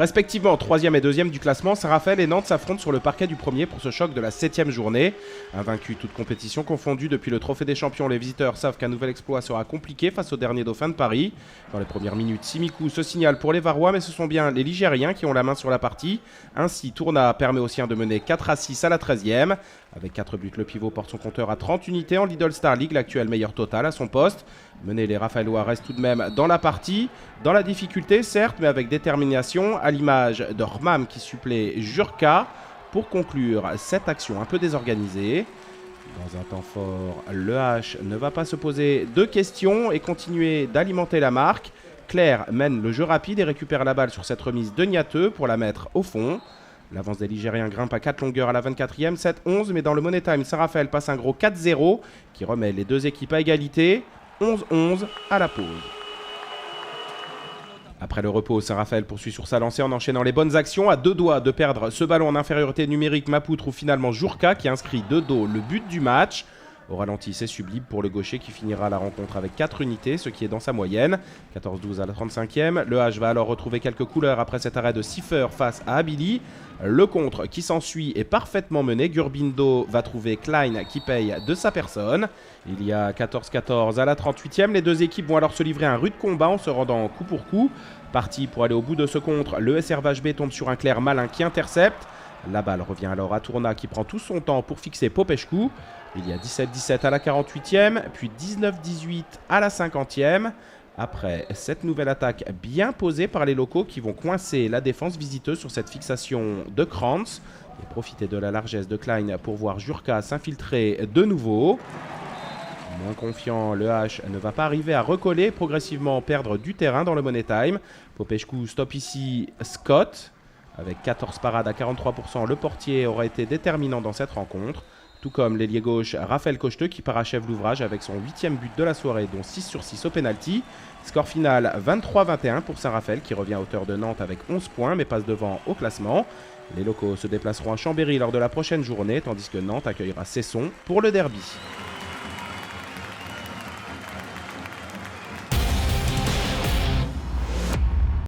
Respectivement 3e et 2e du classement, Saint-Raphaël et Nantes s'affrontent sur le parquet du premier pour ce choc de la 7e journée. Invaincus toute compétition confondue depuis le Trophée des Champions, les visiteurs savent qu'un nouvel exploit sera compliqué face au dernier dauphin de Paris. Dans les premières minutes, Simikou se signale pour les Varois, mais ce sont bien les Ligériens qui ont la main sur la partie. Ainsi, Tourna permet aux siens de mener 4-6 à la 13e. Avec 4 buts, le pivot porte son compteur à 30 unités en Lidl Star League, l'actuel meilleur total à son poste. Menés, les Raphaëlois restent tout de même dans la partie, dans la difficulté certes, mais avec détermination, à l'image de Rmam qui supplée Jurka pour conclure cette action un peu désorganisée. Dans un temps fort, le H ne va pas se poser de questions et continuer d'alimenter la marque. Claire mène le jeu rapide et récupère la balle sur cette remise de Niateux pour la mettre au fond. L'avance des Ligériens grimpe à 4 longueurs à la 24e, 7-11, mais dans le Money Time, Saint-Raphaël passe un gros 4-0 qui remet les deux équipes à égalité, 11-11 à la pause. Après le repos, Saint-Raphaël poursuit sur sa lancée en enchaînant les bonnes actions. À deux doigts de perdre ce ballon en infériorité numérique, Mapou trouve finalement Jurka qui inscrit de dos le but du match. Au ralenti, c'est sublime pour le gaucher qui finira la rencontre avec 4 unités, ce qui est dans sa moyenne. 14-12 à la 35e. Le H va alors retrouver quelques couleurs après cet arrêt de Siffer face à Abili. Le contre qui s'ensuit est parfaitement mené. Gurbindo va trouver Klein qui paye de sa personne. Il y a 14-14 à la 38e. Les deux équipes vont alors se livrer à un rude combat en se rendant coup pour coup. Parti pour aller au bout de ce contre, le SRVHB tombe sur un Clair malin qui intercepte. La balle revient alors à Tourna qui prend tout son temps pour fixer Popescu. Il y a 17-17 à la 48e, puis 19-18 à la 50e. Après cette nouvelle attaque bien posée par les locaux qui vont coincer la défense visiteuse sur cette fixation de Krantz et profiter de la largesse de Klein pour voir Jurka s'infiltrer de nouveau. Moins confiant, le H ne va pas arriver à recoller et progressivement perdre du terrain dans le Money Time. Popescu stoppe ici Scott. Avec 14 parades à 43%, le portier aura été déterminant dans cette rencontre. Tout comme l'ailier gauche Raphaël Cocheteux qui parachève l'ouvrage avec son 8e but de la soirée, dont 6 sur 6 au pénalty. Score final 23-21 pour Saint-Raphaël qui revient à hauteur de Nantes avec 11 points mais passe devant au classement. Les locaux se déplaceront à Chambéry lors de la prochaine journée tandis que Nantes accueillera Cesson pour le derby.